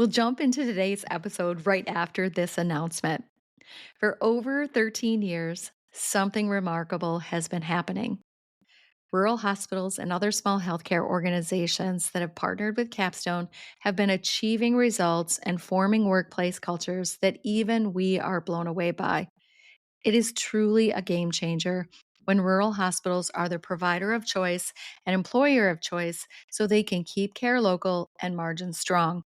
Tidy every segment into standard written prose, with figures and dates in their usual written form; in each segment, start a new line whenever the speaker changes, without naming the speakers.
We'll jump into today's episode right after this announcement. For over 13 years, something remarkable has been happening. Rural hospitals and other small healthcare organizations that have partnered with Capstone have been achieving results and forming workplace cultures that even we are blown away by. It is truly a game changer when rural hospitals are the provider of choice and employer of choice so they can keep care local and margins strong.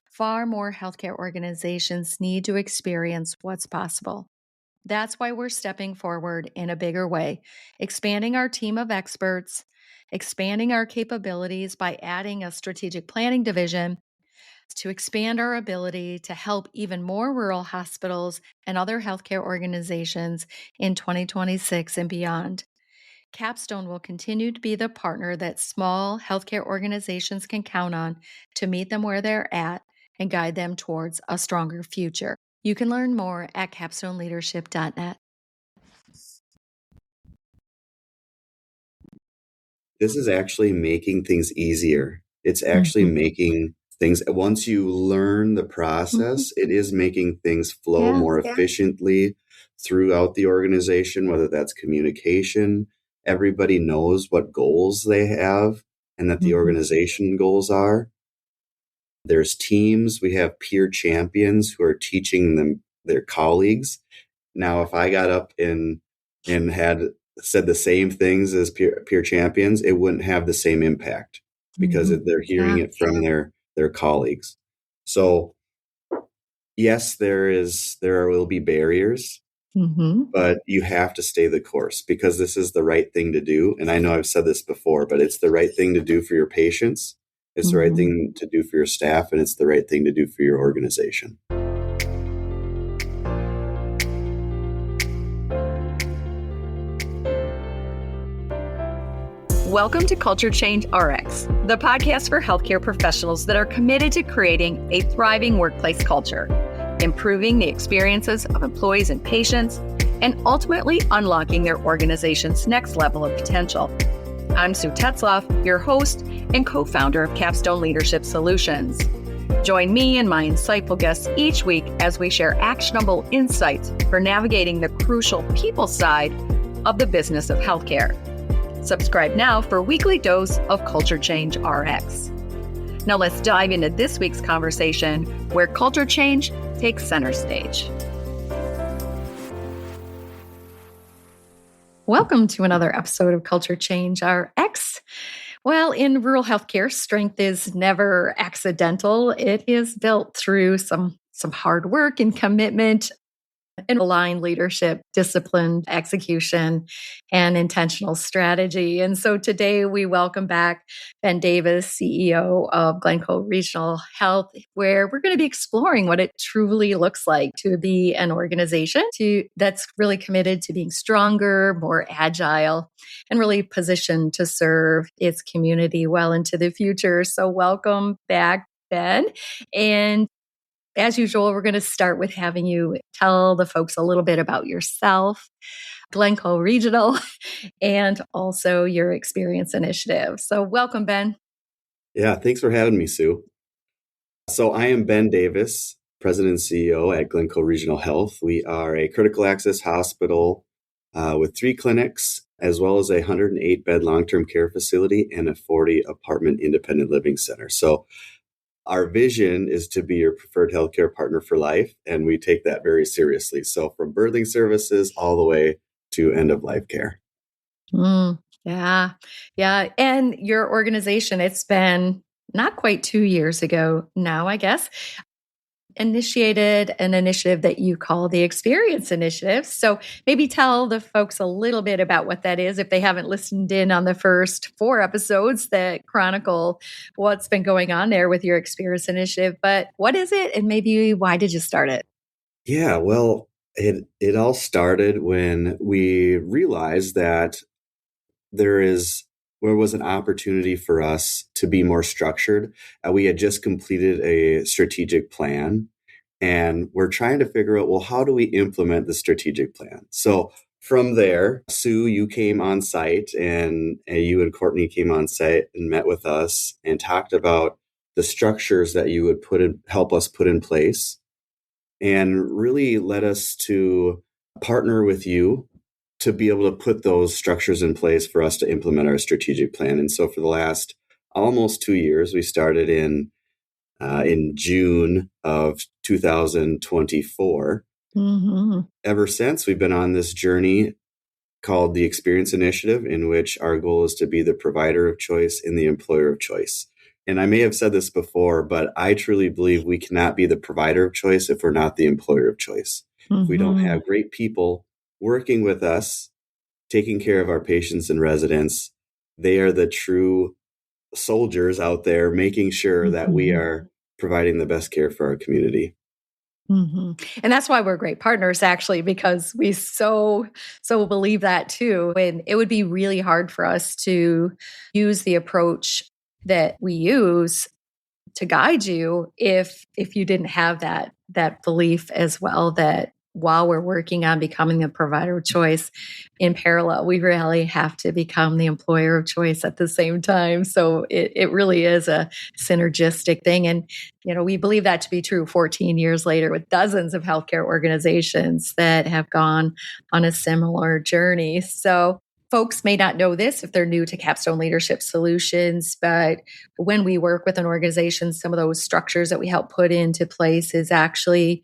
Far more healthcare organizations need to experience what's possible. That's why we're stepping forward in a bigger way, expanding our team of experts, expanding our capabilities by adding a strategic planning division to expand our ability to help even more rural hospitals and other healthcare organizations in 2026 and beyond. Capstone will continue to be the partner that small healthcare organizations can count on to meet them where they're at and guide them towards a stronger future. You can learn more at capstoneleadership.net.
This is actually making things easier. It's actually making things, once you learn the process, it is making things flow more efficiently throughout the organization, whether that's communication. Everybody knows what goals they have and that the organization goals are. There's teams. We have peer champions who are teaching them, their colleagues. Now, if I got up and had said the same things as peer champions, it wouldn't have the same impact because they're hearing it from their colleagues. So yes, there will be barriers, but you have to stay the course because this is the right thing to do. And I know I've said this before, but it's the right thing to do for your patients. It's the right thing to do for your staff, and it's the right thing to do for your organization.
Welcome to Culture Change RX, the podcast for healthcare professionals that are committed to creating a thriving workplace culture, improving the experiences of employees and patients, and ultimately unlocking their organization's next level of potential. I'm Sue Tetzlaff, your host and co-founder of Capstone Leadership Solutions. Join me and my insightful guests each week as we share actionable insights for navigating the crucial people side of the business of healthcare. Subscribe now for a weekly dose of Culture Change RX. Now let's dive into this week's conversation where culture change takes center stage.
Welcome to another episode of Culture Change RX. Well, in rural healthcare, strength is never accidental. It is built through some hard work and commitment and aligned leadership, disciplined execution, and intentional strategy. And so today we welcome back Ben Davis, CEO of Glencoe Regional Health, where we're going to be exploring what it truly looks like to be an organization that's really committed to being stronger, more agile, and really positioned to serve its community well into the future. So welcome back, Ben. And as usual, we're going to start with having you tell the folks a little bit about yourself, Glencoe Regional, and also your experience initiative. So welcome, Ben.
Yeah, thanks for having me, Sue. So I am Ben Davis, President and CEO at Glencoe Regional Health. We are a critical access hospital with 3 clinics, as well as a 108-bed long-term care facility and a 40-apartment independent living center. So our vision is to be your preferred healthcare partner for life, and we take that very seriously. So from birthing services all the way to end-of-life care.
Yeah. And your organization, it's been not quite 2 years ago now, I guess, initiated an initiative that you call the Experience Initiative. So maybe tell the folks a little bit about what that is if they haven't listened in on the first 4 episodes that chronicle what's been going on there with your Experience Initiative. But what is it, and maybe why did you start it?
Yeah, well, it all started when we realized that there was an opportunity for us to be more structured. We had just completed a strategic plan, and we're trying to figure out, well, how do we implement the strategic plan? So from there, Sue, you came on site, and you and Courtney came on site and met with us and talked about the structures that you would help us put in place, and really led us to partner with you to be able to put those structures in place for us to implement our strategic plan. And so for the last almost 2 years, we started in June of 2024.
Mm-hmm.
Ever since, we've been on this journey called the Experience Initiative, in which our goal is to be the provider of choice and the employer of choice. And I may have said this before, but I truly believe we cannot be the provider of choice if we're not the employer of choice.
Mm-hmm.
If we don't have great people working with us, taking care of our patients and residents, they are the true soldiers out there making sure that we are providing the best care for our community.
Mm-hmm. And that's why we're great partners, actually, because we so believe that too. And it would be really hard for us to use the approach that we use to guide you if you didn't have that belief as well, that while we're working on becoming the provider of choice, in parallel, we really have to become the employer of choice at the same time. So it really is a synergistic thing. And, we believe that to be true 14 years later with dozens of healthcare organizations that have gone on a similar journey. So folks may not know this if they're new to Capstone Leadership Solutions, but when we work with an organization, some of those structures that we help put into place is actually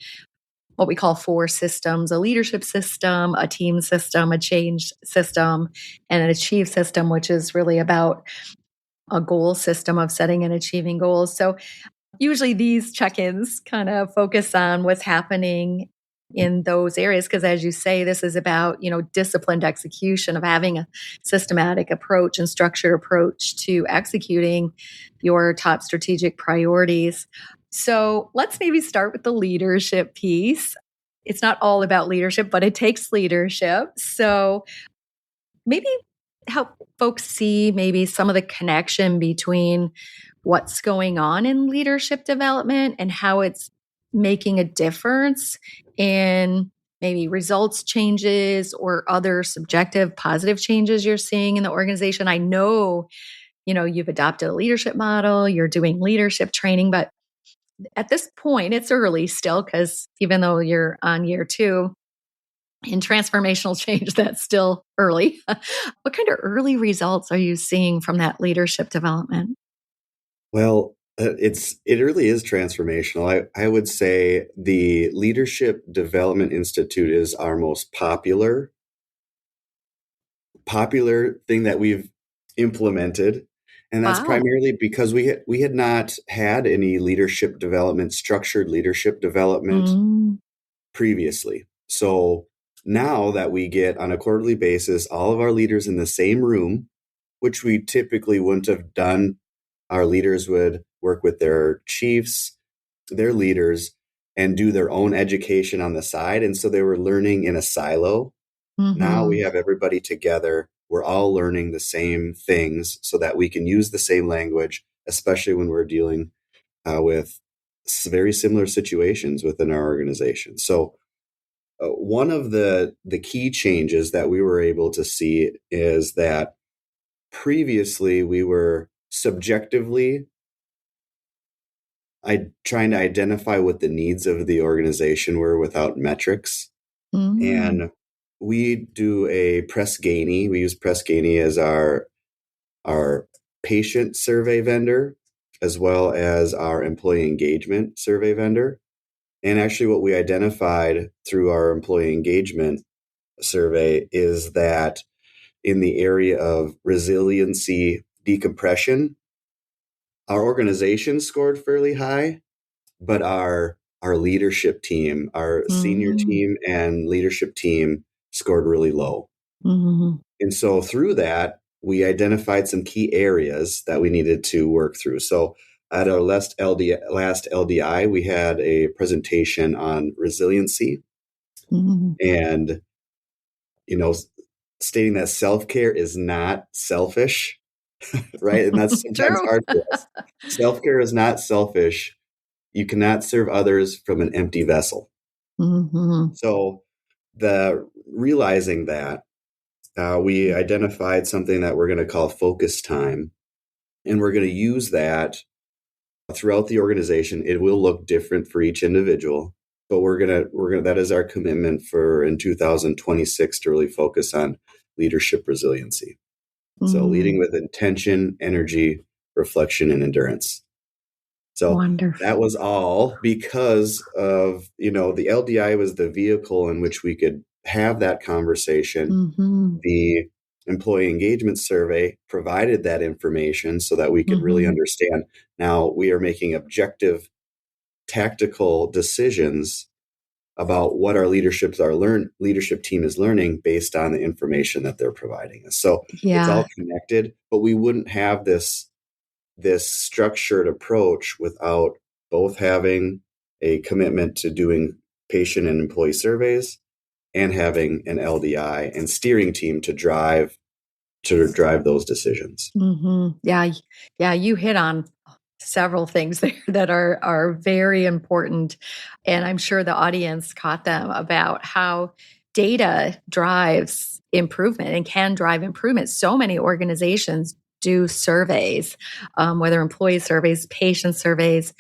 what we call 4 systems: a leadership system, a team system, a change system, and an achieve system, which is really about a goal system of setting and achieving goals. So usually these check-ins kind of focus on what's happening in those areas, because as you say, this is about, disciplined execution of having a systematic approach and structured approach to executing your top strategic priorities. So let's maybe start with the leadership piece. It's not all about leadership, but it takes leadership. So maybe help folks see maybe some of the connection between what's going on in leadership development and how it's making a difference in maybe results changes or other subjective positive changes you're seeing in the organization. I know, you've adopted a leadership model, you're doing leadership training, but at this point, it's early still, because even though you're on year 2, in transformational change, that's still early. What kind of early results are you seeing from that leadership development?
Well, it really is transformational. I would say the Leadership Development Institute is our most popular thing that we've implemented. And that's primarily because we had not had any structured leadership development previously. So now that we get on a quarterly basis all of our leaders in the same room, which we typically wouldn't have done, our leaders would work with their chiefs, their leaders, and do their own education on the side. And so they were learning in a silo. Now we have everybody together. We're all learning the same things so that we can use the same language, especially when we're dealing with very similar situations within our organization. So one of the key changes that we were able to see is that previously we were subjectively trying to identify what the needs of the organization were without metrics. And we do a Press Ganey. We use Press Ganey as our patient survey vendor, as well as our employee engagement survey vendor. And actually what we identified through our employee engagement survey is that in the area of resiliency decompression, our organization scored fairly high, but our leadership team, our senior team and leadership team scored really low. And so through that, we identified some key areas that we needed to work through. So at our last LDI, we had a presentation on resiliency and, stating that self-care is not selfish, right? And that's sometimes hard for us. Self-care is not selfish. You cannot serve others from an empty vessel. So realizing that, we identified something that we're going to call focus time. And we're going to use that throughout the organization. It will look different for each individual, but we're gonna that is our commitment for in 2026 to really focus on leadership resiliency. So leading with intention, energy, reflection, and endurance. So that was all because of, the LDI was the vehicle in which we could have that conversation. The employee engagement survey provided that information so that we could really understand. Now we are making objective, tactical decisions about what our leadership team is learning based on the information that they're providing us. So it's all connected, but we wouldn't have this structured approach without both having a commitment to doing patient and employee surveys and having an LDI and steering team to drive those decisions.
Yeah, you hit on several things there that are very important, and I'm sure the audience caught them about how data drives improvement and can drive improvement. So many organizations do surveys, whether employee surveys, patient surveys.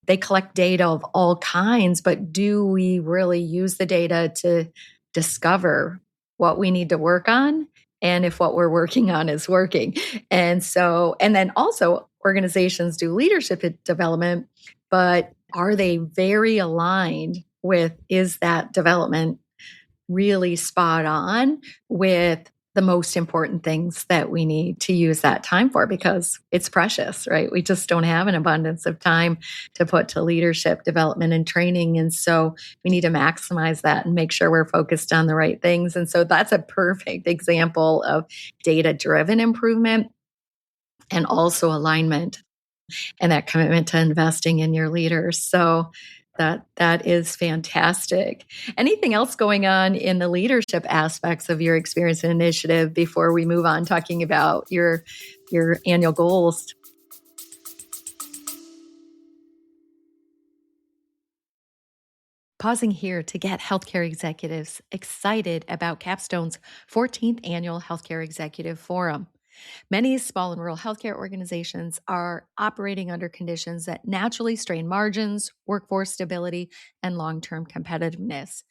They collect data of all kinds, but do we really use the data to discover what we need to work on and if what we're working on is working? And then also organizations do leadership development, but are they very aligned with, is that development really spot on with the most important things that we need to use that time for, because it's precious, right? We just don't have an abundance of time to put to leadership development and training. And so we need to maximize that and make sure we're focused on the right things. And so that's a perfect example of data-driven improvement and also alignment and that commitment to investing in your leaders. So that is fantastic. Anything else going on in the leadership aspects of your experience and initiative before we move on talking about your annual goals? Pausing here to get healthcare executives excited about Capstone's 14th annual Healthcare Executive Forum. Many small and rural healthcare organizations are operating under conditions that naturally strain margins, workforce stability, and long-term competitiveness.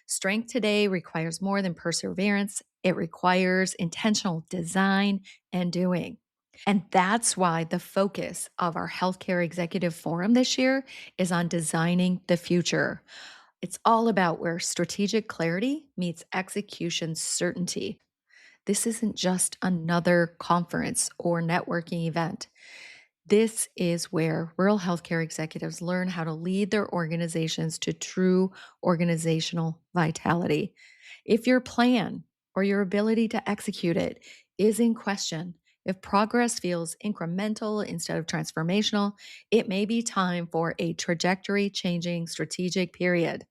Strength today requires more than perseverance. It requires intentional design and doing. And that's why the focus of our Healthcare Executive Forum this year is on designing the future. It's all about where strategic clarity meets execution certainty. This isn't just another conference or networking event. This is where rural healthcare executives learn how to lead their organizations to true organizational vitality. If your plan or your ability to execute it is in question, if progress feels incremental instead of transformational, it may be time for a trajectory changing strategic period.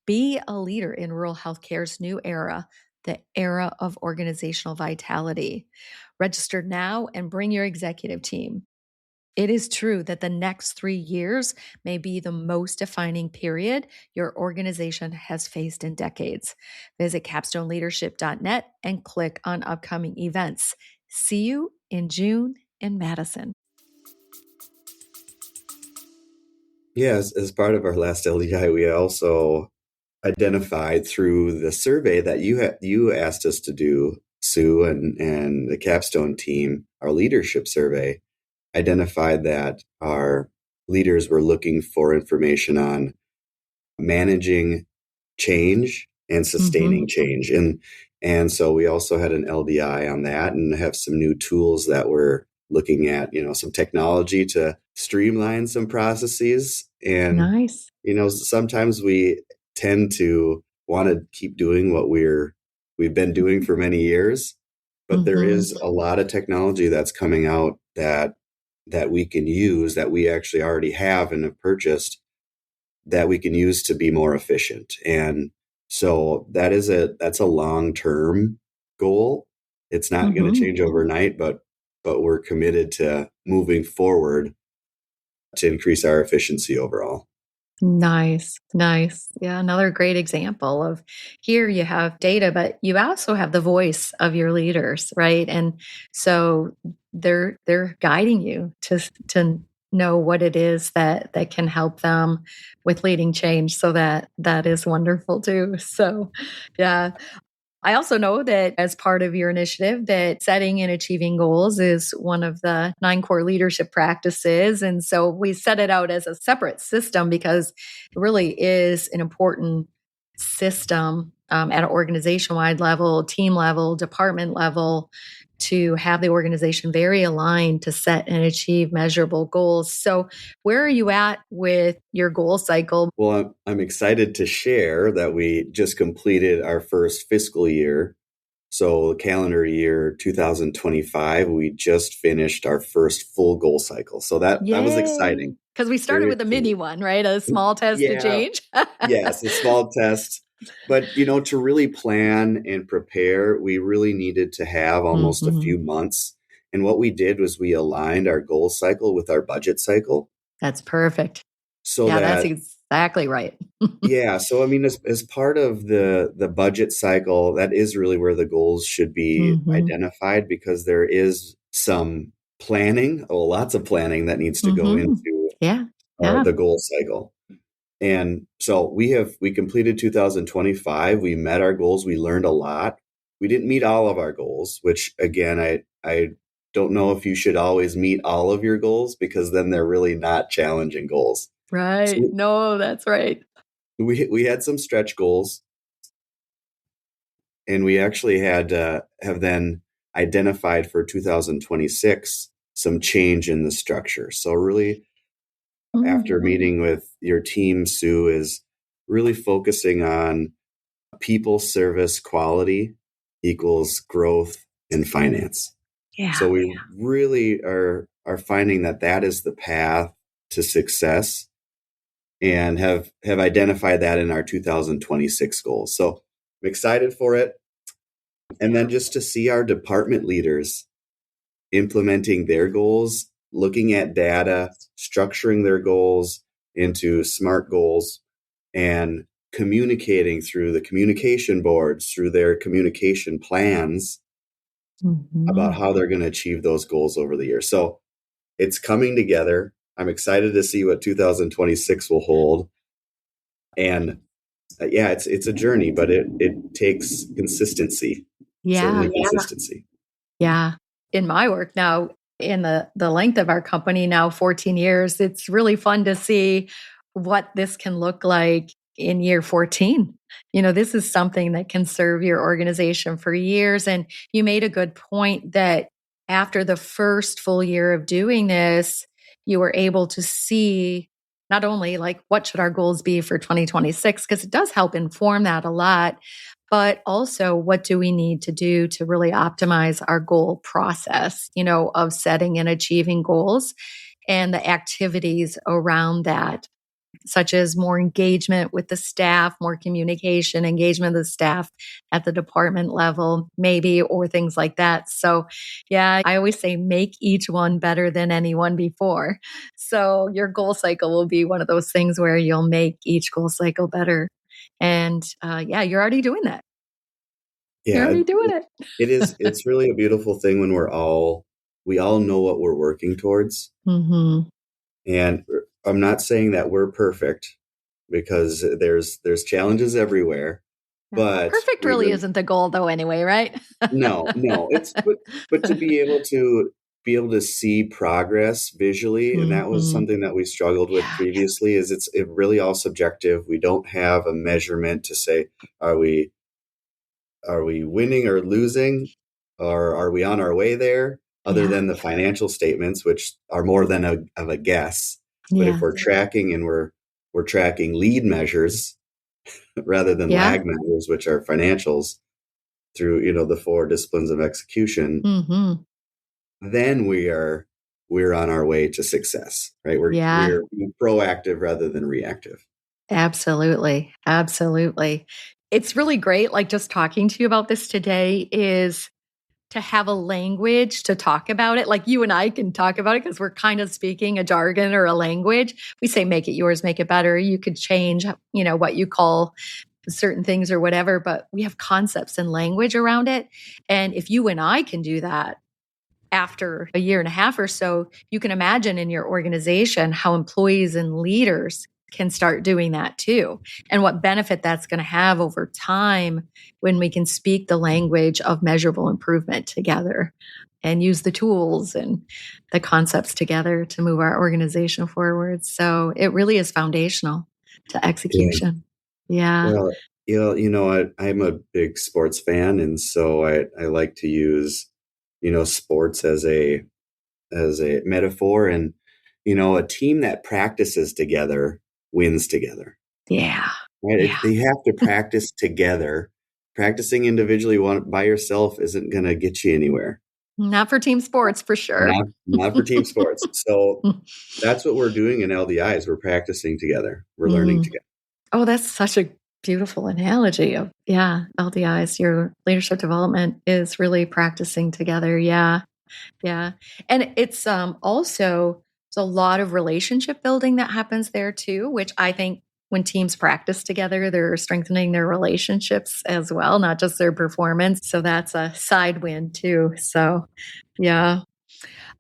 Be a leader in rural healthcare's new era, the era of organizational vitality. Register now and bring your executive team. It is true that the next 3 years may be the most defining period your organization has faced in decades. Visit capstoneleadership.net and click on upcoming events. See you in June in Madison.
Yes, as part of our last LDI, we also identified through the survey that you asked us to do, Sue, and the Capstone team, our leadership survey, identified that our leaders were looking for information on managing change and sustaining change. And so we also had an LDI on that and have some new tools that we're looking at, some technology to streamline some processes. And,
Nice.
Sometimes we tend to want to keep doing what we've been doing for many years, but there is a lot of technology that's coming out that we can use, that we actually already have and have purchased, that we can use to be more efficient. And so that's a long-term goal. It's not going to change overnight, but we're committed to moving forward to increase our efficiency overall.
Nice. Yeah, another great example of here you have data, but you also have the voice of your leaders, right? And so they're guiding you to know what it is that can help them with leading change. So that is wonderful too. So yeah. I also know that as part of your initiative that setting and achieving goals is one of the 9 core leadership practices. And so we set it out as a separate system because it really is an important system at an organization-wide level, team level, department level, to have the organization very aligned to set and achieve measurable goals. So where are you at with your goal cycle?
Well, I'm excited to share that we just completed our first fiscal year. So calendar year 2025, we just finished our first full goal cycle. So that was exciting.
Because we started
Very
with a mini
exciting.
one, right? A small test to
Yeah,
change.
yes, a small test. But, to really plan and prepare, we really needed to have almost a few months. And what we did was we aligned our goal cycle with our budget cycle.
That's perfect.
So
Yeah, that's
that,
exactly right.
yeah. So, I mean, as part of the budget cycle, that is really where the goals should be identified, because there is some planning, lots of planning that needs to go into
Yeah.
the goal cycle. And so we completed 2025. We met our goals. We learned a lot. We didn't meet all of our goals, which again, I don't know if you should always meet all of your goals, because then they're really not challenging goals.
Right.
So
No, that's right.
we had some stretch goals, and we actually had have then identified for 2026 some change in the structure. So really, after meeting with your team, Sue, is really focusing on people, service, quality equals growth and finance.
Yeah.
So we really are finding that is the path to success, and have identified that in our 2026 goals. So I'm excited for it. And then just to see our department leaders implementing their goals, looking at data, structuring their goals into SMART goals, and communicating through the communication boards, through their communication plans about how they're going to achieve those goals over the year. So it's coming together. I'm excited to see what 2026 will hold. And yeah, it's a journey, but it takes consistency. Certainly consistency.
Yeah. In my work now, in the length of our company now, 14 years, it's really fun to see what this can look like in year 14. This is something that can serve your organization for years. And you made a good point that after the first full year of doing this, you were able to see not only like what should our goals be for 2026, because it does help inform that a lot, but also what do we need to do to really optimize our goal process, of setting and achieving goals, and the activities around that, such as more engagement with the staff, more communication, engagement of the staff at the department level, maybe, or things like that. So, yeah, I always say make each one better than anyone before. So, your goal cycle will be one of those things where you'll make each goal cycle better. And yeah, you're already doing that. You're
Yeah,
already doing it.
it's really a beautiful thing when we all know what we're working towards. And I'm not saying that we're perfect, because there's challenges everywhere. But
perfect really isn't the goal though anyway, right?
No, it's but to be able to see progress visually, and that was something that we struggled with previously, is it's really all subjective. We don't have a measurement to say, are we winning or losing, or are we on our way there, other than the financial statements, which are more than of a guess. But if we're tracking, and we're tracking lead measures rather than lag measures, which are financials, through the 4 disciplines of execution, then we're on our way to success, right? We're proactive rather than reactive.
Absolutely. It's really great, like just talking to you about this today, is to have a language to talk about it. Like you and I can talk about it because we're kind of speaking a jargon or a language. We say, make it yours, make it better. You could change, what you call certain things or whatever, but we have concepts and language around it. And if you and I can do that, after a year and a half or so, you can imagine in your organization how employees and leaders can start doing that too, and what benefit that's going to have over time when we can speak the language of measurable improvement together and use the tools and the concepts together to move our organization forward. So it really is foundational to
Yeah.
execution. Yeah.
Well, I'm a big sports fan, and so I like to use, sports as a metaphor, and a team that practices together wins together.
Yeah.
Right?
Yeah.
They have to practice together. Practicing individually by yourself isn't going to get you anywhere.
Not for team sports, for sure.
Not for team sports. So that's what we're doing in LDIs. We're practicing together. We're learning together.
Oh, that's such a beautiful analogy of, LDIs. Your leadership development is really practicing together. Yeah. Yeah. And it's also, there's a lot of relationship building that happens there too, which I think when teams practice together, they're strengthening their relationships as well, not just their performance. So that's a side win too. So, yeah.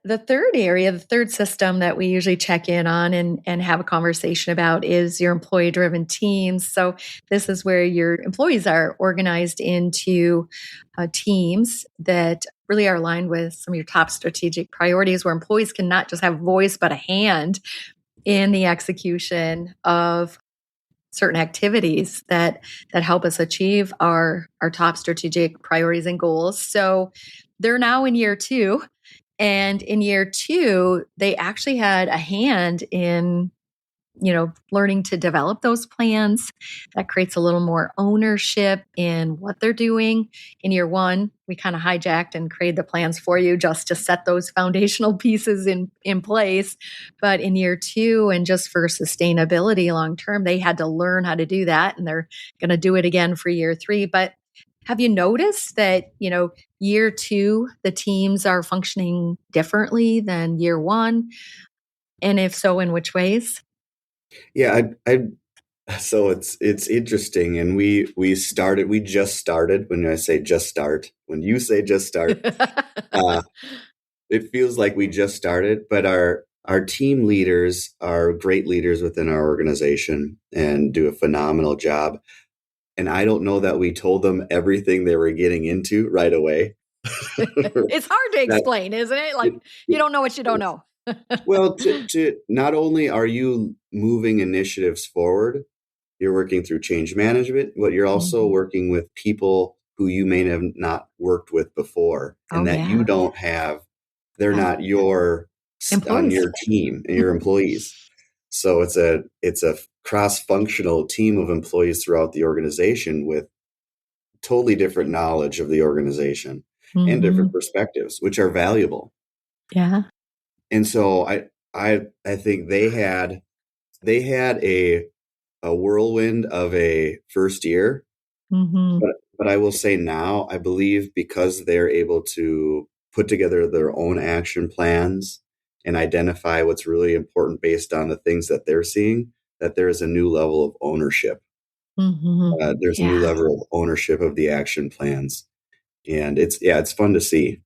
The third area, the third system that we usually check in on and have a conversation about is your employee driven teams. So, this is where your employees are organized into teams that really are aligned with some of your top strategic priorities, where employees can not just have voice, but a hand in the execution of certain activities that help us achieve our top strategic priorities and goals. So, they're now in year 2. And in year 2, they actually had a hand in, learning to develop those plans. That creates a little more ownership in what they're doing. In year 1, we kind of hijacked and created the plans for you just to set those foundational pieces in place. But in year 2, and just for sustainability long term, they had to learn how to do that. And they're going to do it again for year 3. But have you noticed that, year 2, the teams are functioning differently than year 1? And if so, in which ways?
Yeah, so it's interesting, and we just started. When I say just start, when you say just start, it feels like we just started. But our team leaders are great leaders within our organization and do a phenomenal job. And I don't know that we told them everything they were getting into right away.
It's hard to
That
explain, isn't it? Like, you don't know what you don't know.
well, to not only are you moving initiatives forward, you're working through change management, but you're also working with people who you may have not worked with before, and that you don't have. They're not on your team and your employees. So it's a cross-functional team of employees throughout the organization with totally different knowledge of the organization and different perspectives, which are valuable.
Yeah.
And so I think they had a whirlwind of a first year, but I will say now, I believe because they're able to put together their own action plans and identify what's really important based on the things that they're seeing, that there is a new level of ownership. There's a new level of ownership of the action plans. And it's fun to see.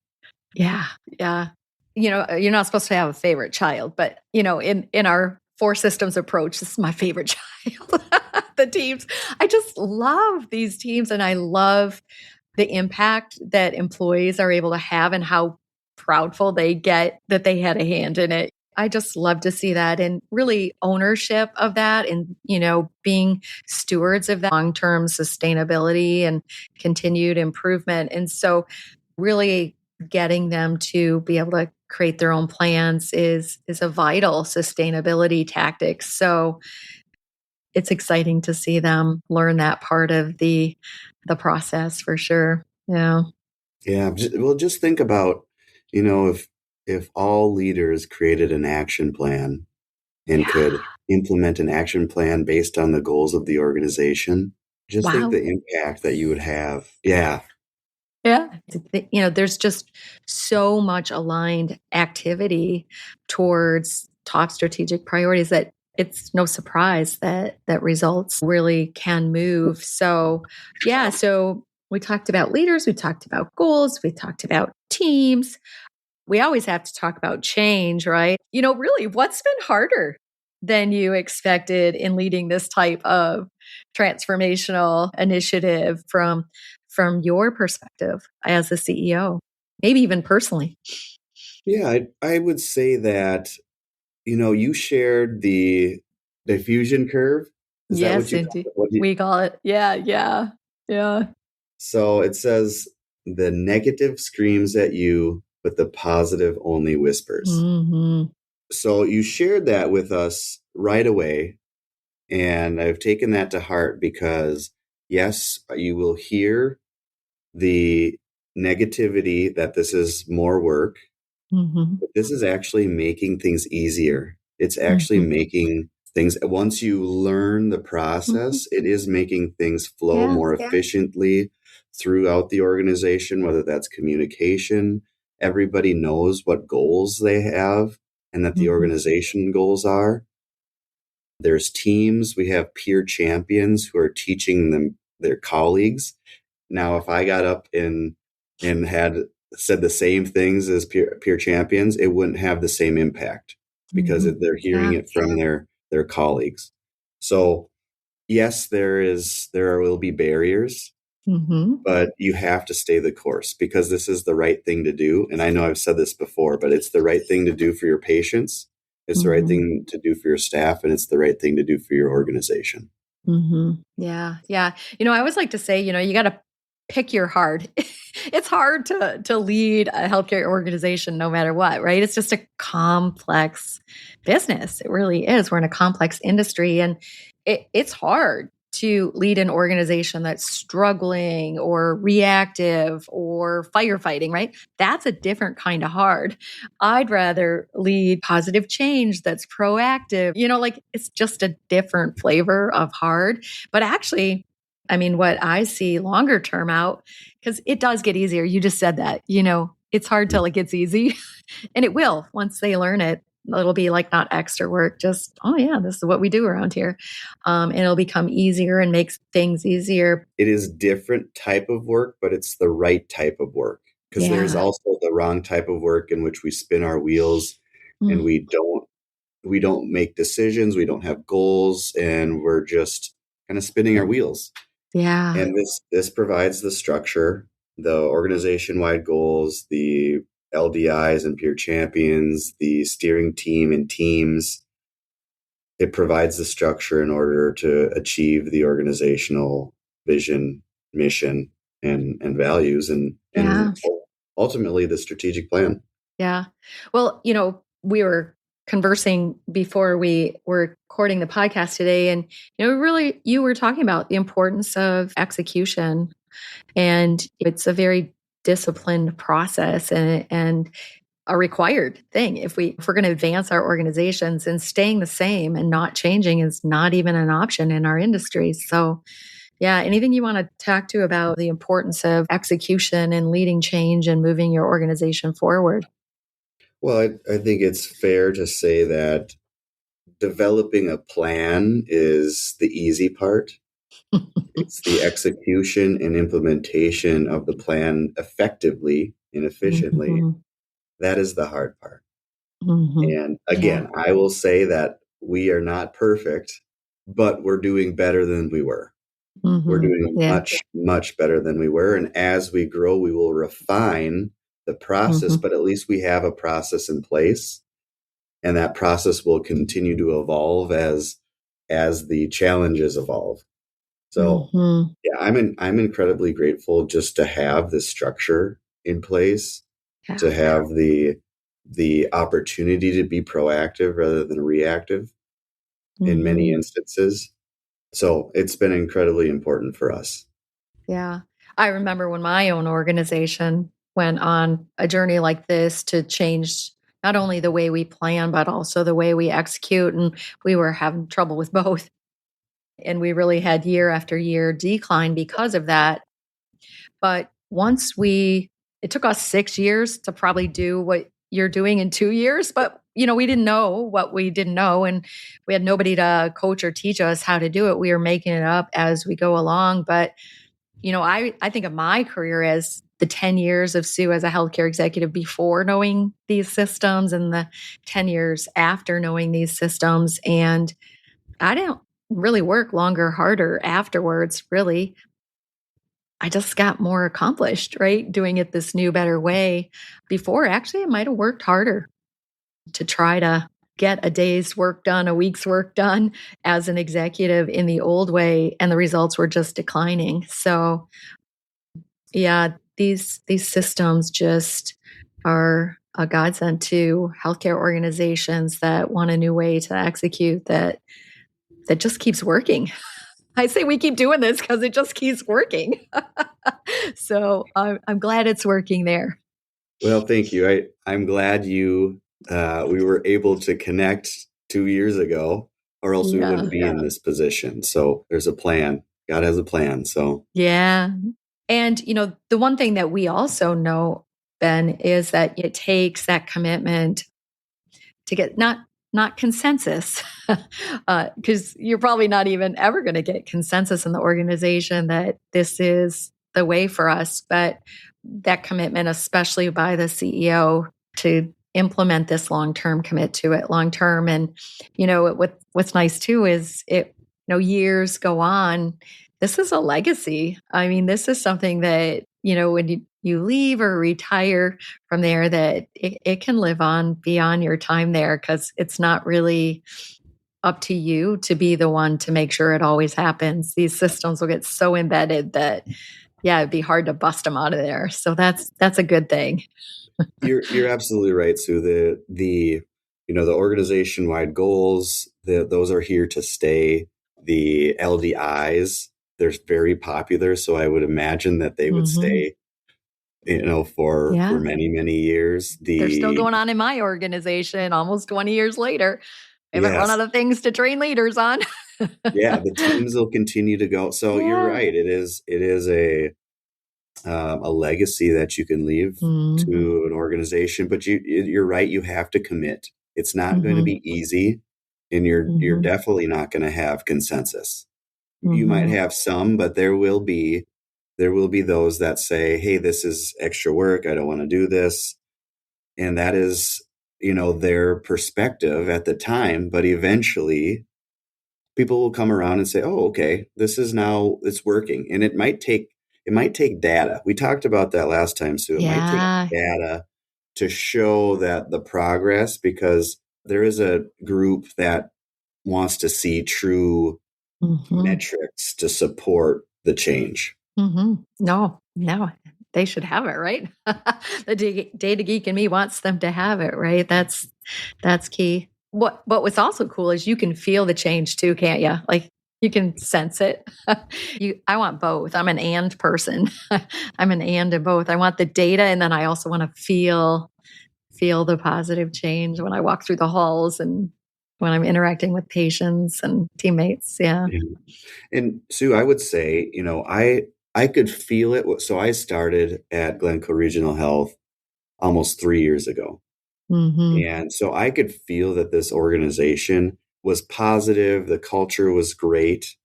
Yeah. Yeah. You're not supposed to have a favorite child, but in our 4 systems approach, this is my favorite child. The teams. I just love these teams, and I love the impact that employees are able to have and how proudful they get that they had a hand in it. I just love to see that, and really ownership of that, and being stewards of that long-term sustainability and continued improvement. And so really getting them to be able to create their own plans is a vital sustainability tactic. So it's exciting to see them learn that part of the process for sure. Yeah.
Yeah. Well, just think about, if all leaders created an action plan and could implement an action plan based on the goals of the organization, just think the impact that you would have. Yeah.
Yeah. There's just so much aligned activity towards top strategic priorities that it's no surprise that results really can move. So, so we talked about leaders, we talked about goals, we talked about teams. we always have to talk about change, right? Really, what's been harder than you expected in leading this type of transformational initiative from your perspective as a CEO, maybe even personally?
Yeah, I would say that, you shared the diffusion curve. Is that what
Yes,
you call
indeed.
it? What do you,
We call it. Yeah, yeah, yeah.
so it says the negative screams at you, but the positive only whispers.
Hmm.
So you shared that with us right away. And I've taken that to heart because, yes, you will hear the negativity that this is more work,
Hmm.
but this is actually making things easier. It's actually
Hmm.
making things, once you learn the
Hmm.
process, it is making things flow
Yeah.
more efficiently throughout the organization, whether that's communication. Everybody knows what goals they have and that the
Hmm.
organization goals are. There's teams. We have peer champions who are teaching them their colleagues. Now, if I got up and had said the same things as peer champions, it wouldn't have the same impact because
Hmm.
they're hearing
Yeah.
it from their colleagues. So yes, there will be barriers,
Hmm.
but you have to stay the course because this is the right thing to do. And I know I've said this before, but it's the right thing to do for your patients. It's the right
Hmm.
thing to do for your staff, and it's the right thing to do for your organization.
Hmm. Yeah, yeah. I always like to say, you got to pick your hard. It's hard to lead a healthcare organization no matter what, right? It's just a complex business. It really is. We're in a complex industry, and it's hard to lead an organization that's struggling or reactive or firefighting, right? That's a different kind of hard. I'd rather lead positive change that's proactive. Like it's just a different flavor of hard. But actually, I mean, what I see longer term out, because it does get easier. You just said that, it's hard till it gets easy. And it will once they learn it. It'll be like not extra work, just, oh, yeah, this is what we do around here. And it'll become easier and makes things easier.
It is different type of work, but it's the right type of work because there's
Yeah.
also the wrong type of work in which we spin our wheels and
Mm.
we don't make decisions, we don't have goals, and we're just kind of spinning our wheels.
Yeah.
And this provides the structure, the organization-wide goals, the LDIs and peer champions, the steering team and teams. It provides the structure in order to achieve the organizational vision, mission, and values, and
Yeah.
ultimately the strategic plan.
Yeah. Well, we were conversing before we were recording the podcast today, and really, you were talking about the importance of execution, and it's a very disciplined process and a required thing if we're going to advance our organizations, and staying the same and not changing is not even an option in our industry. So yeah, anything you want to talk to about the importance of execution and leading change and moving your organization forward?
Well, I think it's fair to say that developing a plan is the easy part. It's the execution and implementation of the plan effectively and efficiently.
Mhm.
That is the hard part.
Mhm.
And
Yeah.
again, I will say that we are not perfect, but we're doing better than we were. We're
Mhm.
doing
Yeah.
much, much better than we were. And as we grow, we will refine the process,
Mhm.
but at least we have a process in place. And that process will continue to evolve as the challenges evolve. So
Mhm.
yeah, I'm incredibly grateful just to have this structure in place,
Yeah.
to have the opportunity to be proactive rather than reactive in many
Mhm.
instances. So it's been incredibly important for us.
Yeah. I remember when my own organization went on a journey like this to change not only the way we plan, but also the way we execute. And we were having trouble with both. And we really had year after year decline because of that. But it took us 6 years to probably do what you're doing in 2 years. But, we didn't know what we didn't know. And we had nobody to coach or teach us how to do it. We were making it up as we go along. But I think of my career as the 10 years of Sue as a healthcare executive before knowing these systems and the 10 years after knowing these systems. And I didn't really work longer, harder afterwards, really. I just got more accomplished, right? Doing it this new, better way. Before, actually, I might have worked harder to try to get a day's work done, a week's work done as an executive in the old way, and the results were just declining. So, yeah, these systems just are a godsend to healthcare organizations that want a new way to execute that just keeps working. I say we keep doing this because it just keeps working. So I'm glad it's working there.
Well, thank you. I'm glad we were able to connect 2 years ago, or else we wouldn't be in this position. So there's a plan. God has a plan. So
yeah. And, the one thing that we also know, Ben, is that it takes that commitment to get not consensus, because you're probably not even ever going to get consensus in the organization that this is the way for us, but that commitment, especially by the CEO, to implement this long-term, commit to it long-term. And, what's nice too is years go on. This is a legacy. I mean, this is something that, when you leave or retire from there, that it can live on beyond your time there, because it's not really up to you to be the one to make sure it always happens. These systems will get so embedded that, it'd be hard to bust them out of there. So that's a good thing.
You're absolutely right, Sue. The organization-wide goals, those are here to stay. The LDIs, they're very popular, so I would imagine that they would stay, for many, many years.
They're still going on in my organization almost 20 years later. I haven't run out of things to train leaders on.
Yeah, the teams will continue to go. So you're right. It is a legacy that you can leave to an organization, but you're right. You have to commit. It's not going to be easy, and you're definitely not going to have consensus. You might have some, but there will be those that say, "Hey, this is extra work. I don't want to do this," and that is, their perspective at the time. But eventually, people will come around and say, "Oh, okay, it's working," and it might take data. We talked about that last time, Sue. It might take data to show that the progress, because there is a group that wants to see true metrics to support the change.
No, they should have it, right? The data geek in me wants them to have it, right? That's key. What's also cool is you can feel the change too, can't you? Like, you can sense it. I want both. I'm an and person. I'm an and in both. I want the data, and then I also want to feel the positive change when I walk through the halls and when I'm interacting with patients and teammates. Yeah.
And Sue, I would say, I could feel it. So I started at Glencoe Regional Health almost 3 years ago. And so I could feel that this organization was positive. The culture was great,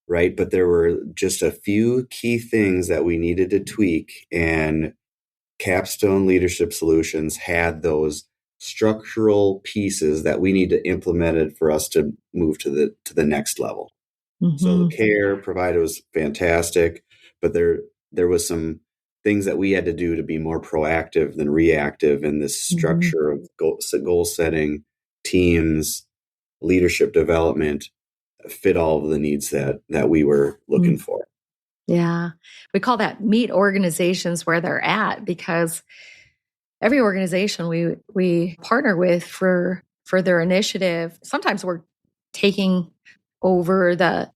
right? But there were just a few key things that we needed to tweak. And Capstone Leadership Solutions had those structural pieces that we need to implement it for us to move to the next level. So the care provided was fantastic, but there was some things that we had to do to be more proactive than reactive in this structure of goal setting, teams, leadership development, fit all of the needs that we were looking for.
Yeah. We call that meet organizations where they're at, because every organization we partner with for their initiative, sometimes we're taking over the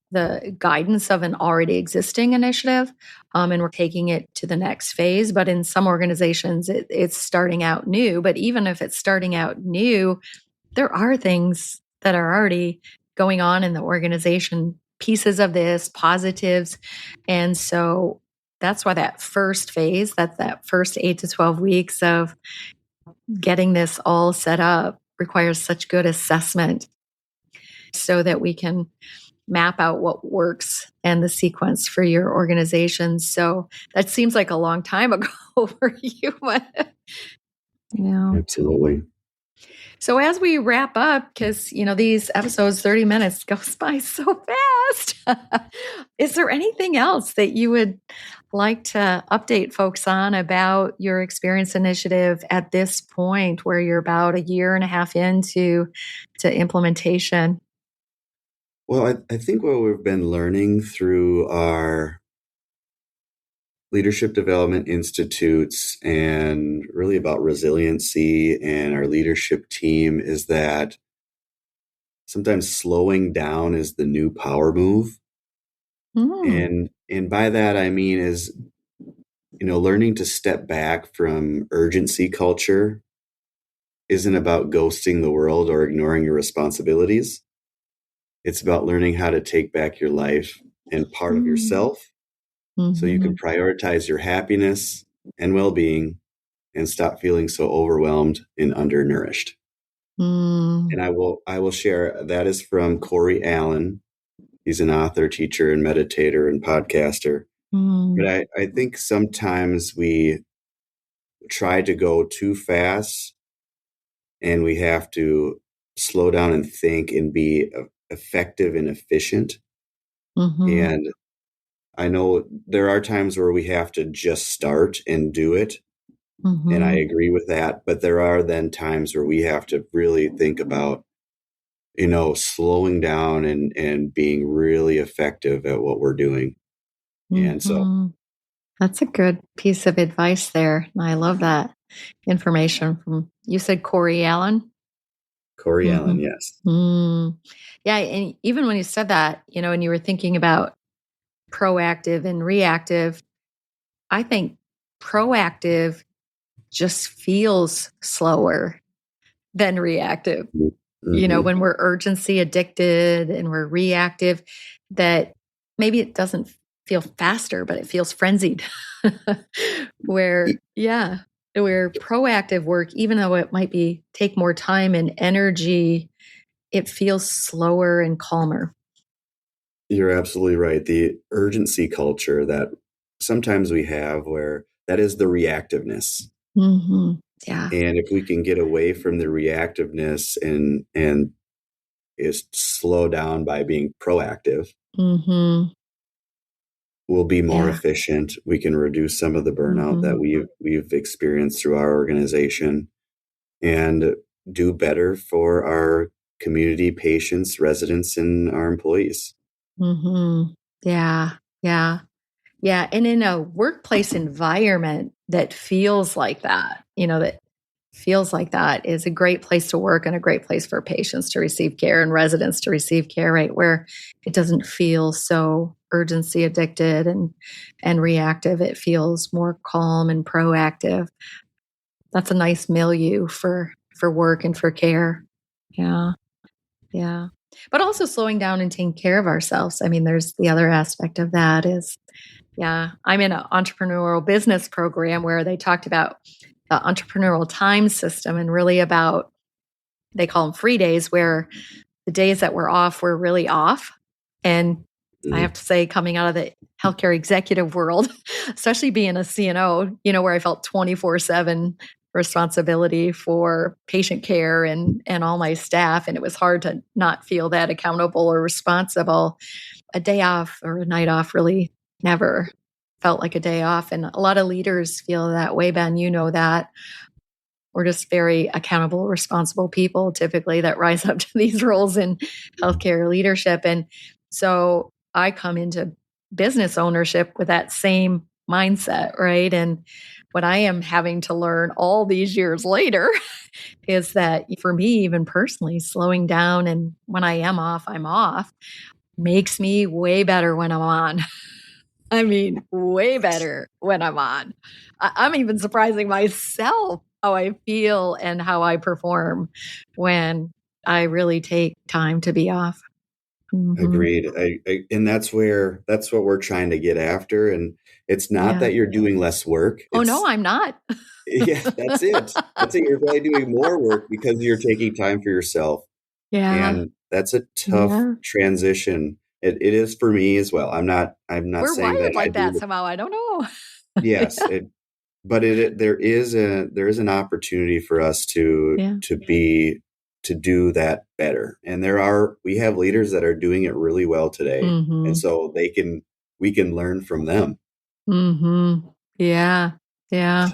guidance of an already existing initiative, and we're taking it to the next phase. But in some organizations, it's starting out new. But even if it's starting out new, there are things that are already going on in the organization, pieces of this, positives. And so that's why that first phase, that first 8 to 12 weeks of getting this all set up, requires such good assessment, so that we can map out what works and the sequence for your organization. So that seems like a long time ago for you.
Absolutely.
So as we wrap up, because, these episodes, 30 minutes goes by so fast. Is there anything else that you would like to update folks on about your experience initiative at this point where you're about a year and a half into implementation?
Well, I think what we've been learning through our leadership development institutes and really about resiliency and our leadership team is that sometimes slowing down is the new power move. And by that I mean is learning to step back from urgency culture isn't about ghosting the world or ignoring your responsibilities. It's about learning how to take back your life and part of yourself so you can prioritize your happiness and well-being and stop feeling so overwhelmed and undernourished. And I will share that is from Corey Allen. He's an author, teacher, and meditator and podcaster. But I think sometimes we try to go too fast and we have to slow down and think and be effective and efficient. And I know there are times where we have to just start and do it. And I agree with that. But there are then times where we have to really think about, slowing down and being really effective at what we're doing. And so
that's a good piece of advice there. I love that information from, you said Corey Allen?
Corey Allen, yes.
Yeah. And even when you said that, and you were thinking about proactive and reactive, I think proactive just feels slower than reactive. When we're urgency addicted and we're reactive, that maybe it doesn't feel faster, but it feels frenzied. where proactive work, even though it might take more time and energy, it feels slower and calmer.
You're absolutely right. The urgency culture that sometimes we have where that is the reactiveness.
Yeah.
And if we can get away from the reactiveness and is slow down by being proactive, we'll be more efficient. We can reduce some of the burnout that we've experienced through our organization and do better for our community, patients, residents, and our employees.
Yeah. And in a workplace environment that feels like that, is a great place to work and a great place for patients to receive care and residents to receive care, right? Where it doesn't feel so urgency addicted and reactive. It feels more calm and proactive. That's a nice milieu for work and for care. Yeah. But also slowing down and taking care of ourselves. I mean, there's the other aspect of that is, I'm in an entrepreneurial business program where they talked about the entrepreneurial time system and really about, they call them free days, where the days that we're off, we're really off. And I have to say, coming out of the healthcare executive world, especially being a CNO, where I felt 24/7 responsibility for patient care and all my staff. And it was hard to not feel that accountable or responsible. A day off or a night off really never felt like a day off. And a lot of leaders feel that way, Ben. You know that. We're just very accountable, responsible people typically that rise up to these roles in healthcare leadership. And so I come into business ownership with that same mindset, right? And what I am having to learn all these years later is that for me, even personally, slowing down and when I am off, I'm off, makes me way better when I'm on. I mean, way better when I'm on. I'm even surprising myself how I feel and how I perform when I really take time to be off.
Agreed. And that's what we're trying to get after. And it's not that you're doing less work.
Oh, no, I'm not.
Yeah, that's it. That's it. You're probably doing more work because you're taking time for yourself.
Yeah.
And that's a tough transition It is for me as well. I'm not
We're
saying that
wired
I
like that
do.
somehow. I don't know.
Yes, but there is an opportunity for us
Yeah.
to do that better. And we have leaders that are doing it really well today. And so we can learn from them.
Yeah. Yeah.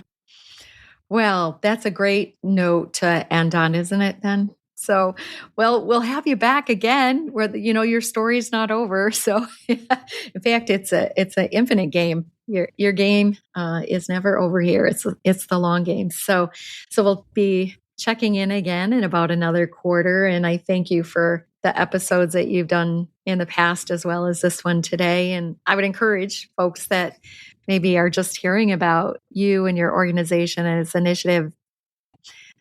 Well, that's a great note to end on, isn't it then? So, well, we'll have you back again where your story's not over. So, in fact, it's an infinite game. Your game is never over here. It's the long game. So we'll be checking in again in about another quarter. And I thank you for the episodes that you've done in the past as well as this one today. And I would encourage folks that maybe are just hearing about you and your organization and its initiative,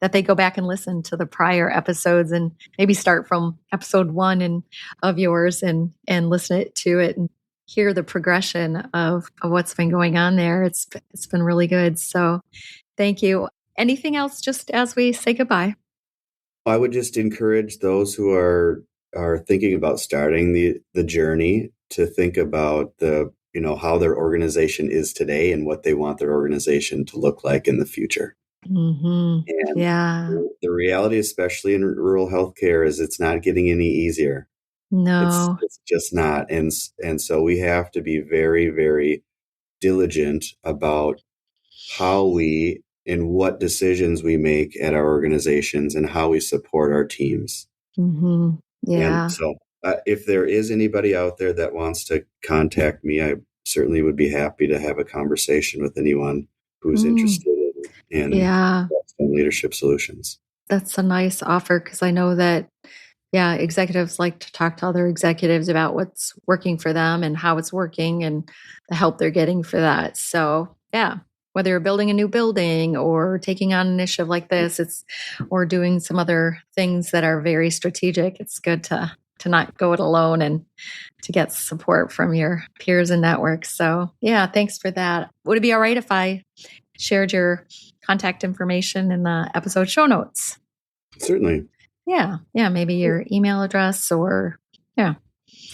that they go back and listen to the prior episodes and maybe start from episode 1 of yours and listen to it and hear the progression of what's been going on there. It's been really good. So thank you. Anything else just as we say goodbye?
I would just encourage those who are thinking about starting the journey to think about how their organization is today and what they want their organization to look like in the future. And the reality, especially in rural healthcare, is it's not getting any easier.
No,
it's just not. And so we have to be very, very diligent about how we and what decisions we make at our organizations and how we support our teams.
Yeah.
And so if there is anybody out there that wants to contact me, I certainly would be happy to have a conversation with anyone who's interested in leadership solutions.
That's a nice offer, because I know that, executives like to talk to other executives about what's working for them and how it's working and the help they're getting for that. So, whether you're building a new building or taking on an initiative like this, or doing some other things that are very strategic, it's good to not go it alone and to get support from your peers and networks. So, thanks for that. Would it be all right if I shared your contact information in the episode show notes?
Certainly.
Yeah, maybe your email address or.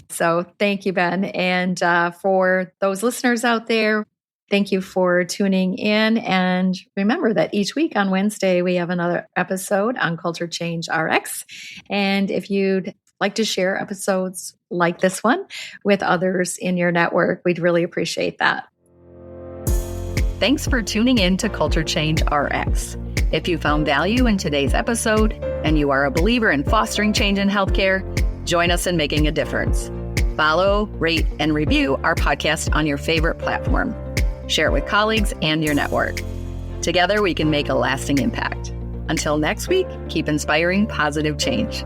So thank you, Ben. And for those listeners out there, thank you for tuning in. And remember that each week on Wednesday, we have another episode on Culture Change RX. And if you'd like to share episodes like this one with others in your network, we'd really appreciate that.
Thanks for tuning in to Culture Change RX. If you found value in today's episode and you are a believer in fostering change in healthcare, join us in making a difference. Follow, rate, and review our podcast on your favorite platform. Share it with colleagues and your network. Together, we can make a lasting impact. Until next week, keep inspiring positive change.